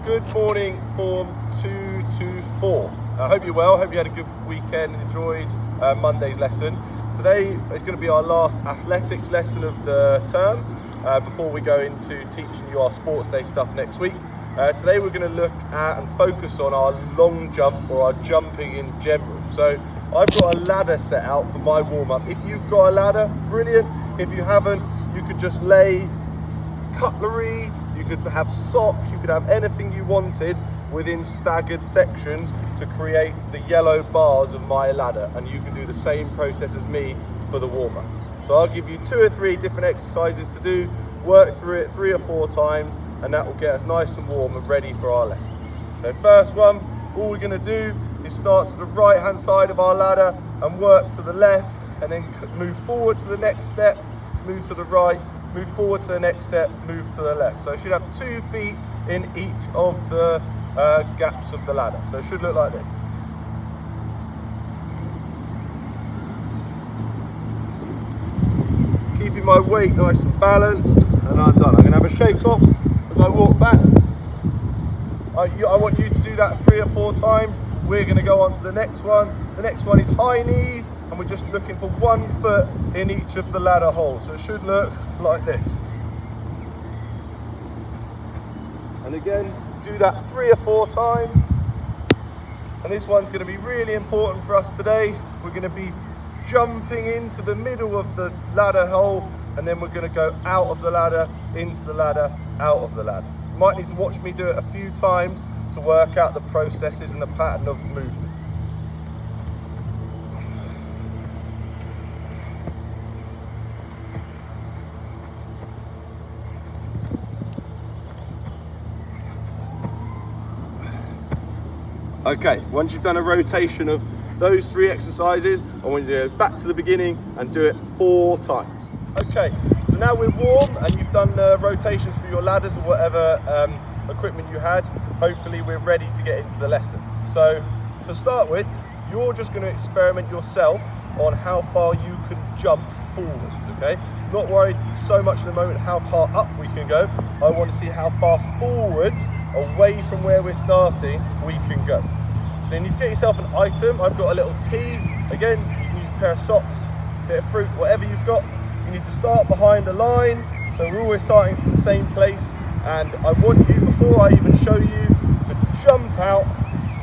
Good morning, Form 224. I hope you're well, hope you had a good weekend and enjoyed Monday's lesson. Today is going to be our last athletics lesson of the term before we go into teaching you our sports day stuff next week. Today we're going to look at and focus on our long jump or our jumping in general. So I've got a ladder set out for my warm-up. If you've got a ladder, brilliant. If you haven't, you could just lay cutlery, you could have socks, you could have anything you wanted within staggered sections to create the yellow bars of my ladder, and you can do the same process as me for the warm-up. So I'll give you 2 or 3 different exercises to do, work through it 3 or 4 times, and that will get us nice and warm and ready for our lesson. So first one, all we're going to do is start to the right hand side of our ladder and work to the left, and then move forward to the next step, move to the right, move forward to the next step, move to the left. So it should have 2 feet in each of the gaps of the ladder. So it should look like this. Keeping my weight nice and balanced, and I'm done. I'm going to have a shake off as I walk back. I want you to do that 3 or 4 times. We're going to go on to the next one. The next one is high knees, and we're just looking for 1 foot in each of the ladder holes. So it should look like this. And again, do that 3 or 4 times. And this one's going to be really important for us today. We're going to be jumping into the middle of the ladder hole, and then we're going to go out of the ladder, into the ladder, out of the ladder. You might need to watch me do it a few times to work out the processes and the pattern of movement. Okay, once you've done a rotation of those 3 exercises, I want you to go back to the beginning and do it 4 times. Okay, so now we're warm and you've done the rotations for your ladders or whatever equipment you had. Hopefully we're ready to get into the lesson. So to start with, you're just going to experiment yourself on how far you can jump forwards, okay? Not worried so much in the moment how far up we can go. I want to see how far forwards, away from where we're starting, we can go. So you need to get yourself an item. I've got a little tee. Again, you can use a pair of socks, a bit of fruit, whatever you've got. You need to start behind a line. So we're always starting from the same place. And I want you, before I even show you, to jump out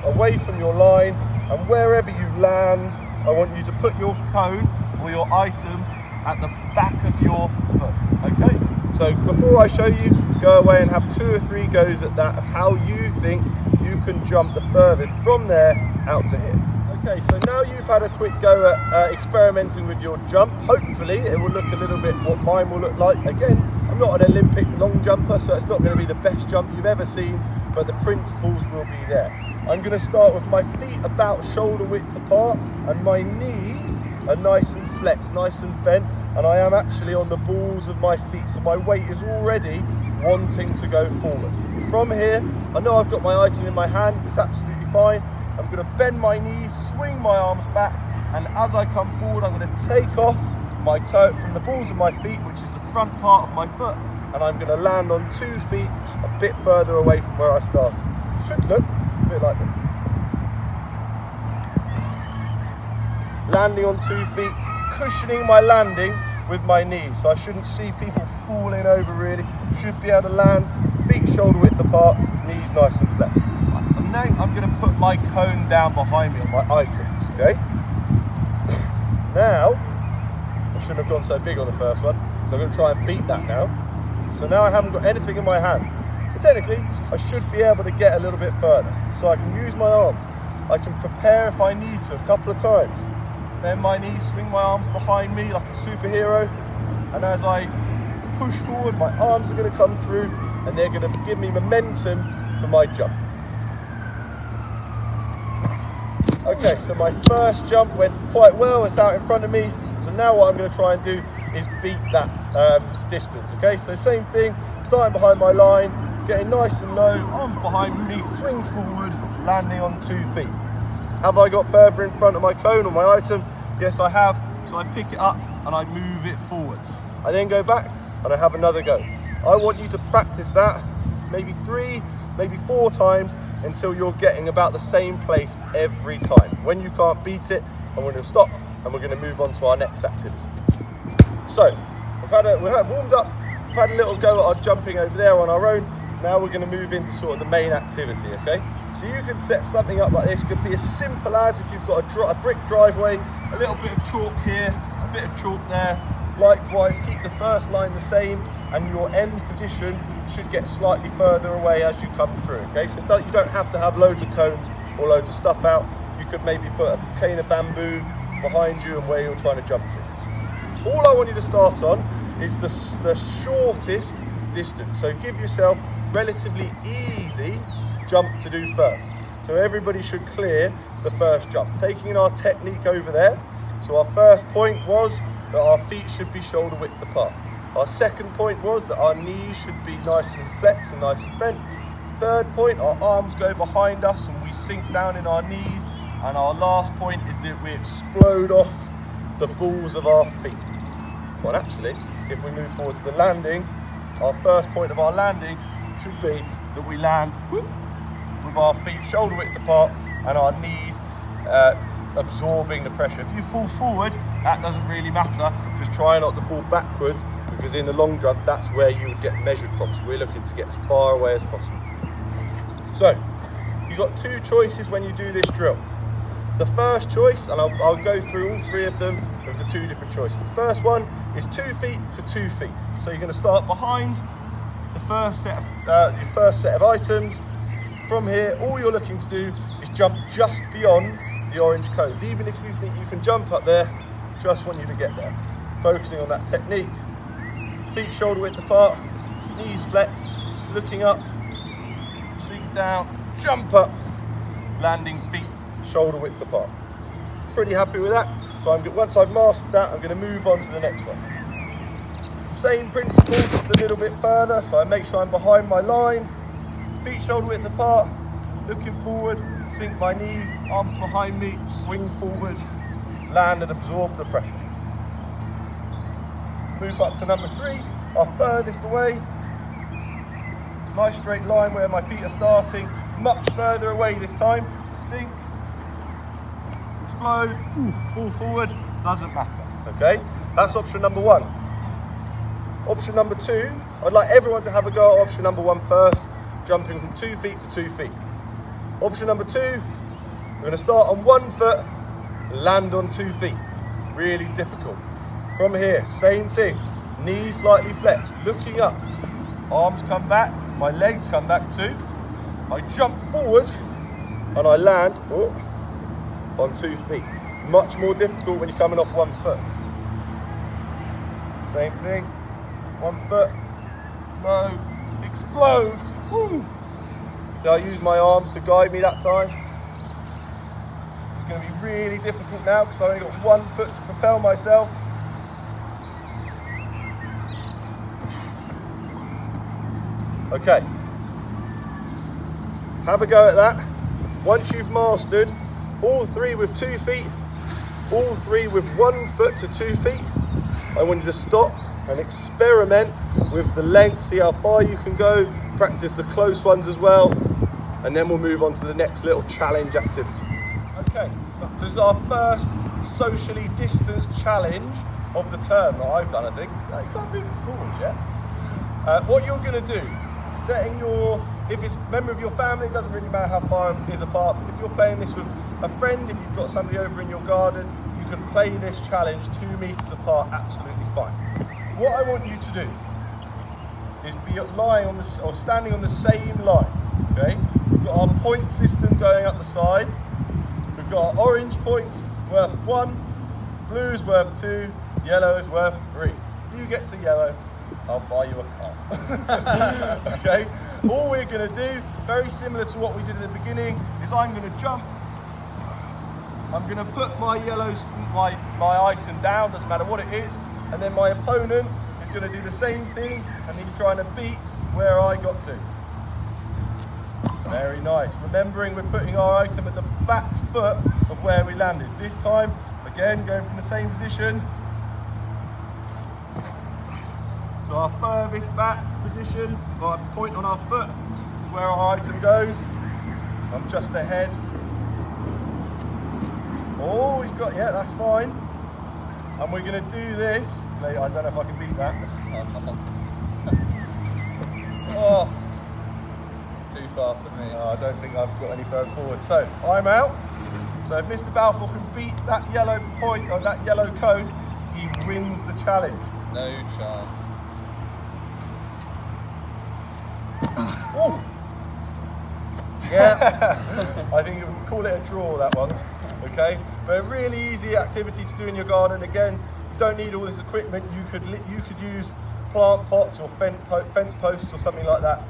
away from your line. And wherever you land, I want you to put your cone or your item at the back of your foot, okay? So before I show you, go away and have 2 or 3 goes at that, how you think you can jump the furthest from there out to here. Okay, so now you've had a quick go at experimenting with your jump. Hopefully it will look a little bit what mine will look like. Again, I'm not an Olympic long jumper, so it's not going to be the best jump you've ever seen, but the principles will be there. I'm going to start with my feet about shoulder width apart, and my knees are nice and flexed, nice and bent, and I am actually on the balls of my feet, so my weight is already wanting to go forward. From here, I know I've got my item in my hand, it's absolutely fine. I'm going to bend my knees, swing my arms back, and as I come forward, I'm going to take off my toe from the balls of my feet, which is the front part of my foot, and I'm going to land on 2 feet a bit further away from where I started. Should look a bit like this. Landing on 2 feet, cushioning my landing with my knees. So I shouldn't see people falling over really. Should be able to land, feet shoulder width apart, knees nice and flexed. And now I'm going to put my cone down behind me on my item, okay? Now, I shouldn't have gone so big on the first one, so I'm going to try and beat that now. So now I haven't got anything in my hand. So technically, I should be able to get a little bit further. So I can use my arms. I can prepare if I need to a couple of times. Then my knees, swing my arms behind me like a superhero. And as I push forward, my arms are going to come through and they're going to give me momentum for my jump. Okay, so my first jump went quite well. It's out in front of me. So now what I'm going to try and do is beat that distance. Okay, so same thing, starting behind my line, getting nice and low, arms behind me, swing forward, landing on 2 feet. Have I got further in front of my cone or my item? Yes, I have. So I pick it up and I move it forwards. I then go back and I have another go. I want you to practice that maybe 3, maybe 4 times until you're getting about the same place every time. When you can't beat it, I'm going to stop and we're going to move on to our next activity. So we've had warmed up, we've had a little go at our jumping over there on our own. Now we're going to move into sort of the main activity, okay? So you can set something up like this. It could be as simple as, if you've got a brick driveway, a little bit of chalk here, a bit of chalk there. Likewise, keep the first line the same and your end position should get slightly further away as you come through, okay? So you don't have to have loads of cones or loads of stuff out. You could maybe put a cane of bamboo behind you and where you're trying to jump to. All I want you to start on is the shortest distance. So give yourself relatively easy jump to do first. So everybody should clear the first jump. Taking our technique over there. So our first point was that our feet should be shoulder width apart. Our second point was that our knees should be nice and flexed and nice and bent. Third point, our arms go behind us and we sink down in our knees. And our last point is that we explode off the balls of our feet. Well, actually, if we move forward to the landing, our first point of our landing should be that we land with our feet shoulder width apart and our knees absorbing the pressure. If you fall forward, that doesn't really matter. Just try not to fall backwards, because in the long jump, that's where you would get measured from. So we're looking to get as far away as possible. So you've got 2 choices when you do this drill. The first choice, and I'll go through all 3 of them with the 2 different choices. The first one is 2 feet to 2 feet. So you're going to start behind the first set of your first set of items. From here, all you're looking to do is jump just beyond the orange cones. Even if you think you can jump up there, just want you to get there. Focusing on that technique. Feet shoulder width apart, knees flexed, looking up, sink down, jump up, landing feet shoulder width apart. Pretty happy with that. So once I've mastered that, I'm going to move on to the next one. Same principle, just a little bit further. So I make sure I'm behind my line, feet shoulder width apart, looking forward, sink my knees, arms behind me, swing forward, land and absorb the pressure. Move up to number 3, our furthest away. Nice straight line where my feet are starting, much further away this time. Sink, explode, fall forward, doesn't matter, okay? That's option number 1. Option number 2, I'd like everyone to have a go at option number 1 first, jumping from 2 feet to 2 feet. Option number 2, we're going to start on 1 foot, land on 2 feet. Really difficult. From here, same thing, knees slightly flexed, looking up, arms come back, my legs come back too. I jump forward and I land on 2 feet. Much more difficult when you're coming off 1 foot. Same thing, 1 foot, low, explode. Woo. So I use my arms to guide me that time. It's going to be really difficult now because I've only got 1 foot to propel myself. Okay, have a go at that. Once you've mastered all 3 with 2 feet, all 3 with 1 foot to 2 feet, I want you to stop and experiment with the length, see how far you can go, practice the close ones as well, and then we'll move on to the next little challenge activity. Okay, this is our first socially distanced challenge of the term that I've done, I think. No, you can't move forward yet. What you're going to do, setting if it's a member of your family, it doesn't really matter how far it is apart, but if you're playing this with a friend, if you've got somebody over in your garden, you can play this challenge 2 meters apart absolutely fine. What I want you to do is be lying on or standing on the same line, okay? We've got our point system going up the side. We've got our orange points worth 1, blue is worth 2, yellow is worth 3. You get to yellow, I'll buy you a car. Okay? All we're going to do, very similar to what we did at the beginning, is I'm going to jump. I'm going to put my my item down, doesn't matter what it is, and then my opponent is going to do the same thing, and he's trying to beat where I got to. Very nice. Remembering we're putting our item at the back foot of where we landed. This time, again, going from the same position. So our furthest back position, our point on our foot, where our item goes. I'm just ahead. Oh, he's got, yeah, that's fine. And we're going to do this. Mate, I don't know if I can beat that. Oh. Too far for me. No, I don't think I've got any further forward. So, I'm out. So if Mr. Balfour can beat that yellow point, or that yellow cone, he wins the challenge. No chance. Oh! Yeah, I think you can call it a draw, that one. Okay, but a really easy activity to do in your garden. Again, you don't need all this equipment. You could use plant pots or fence posts or something like that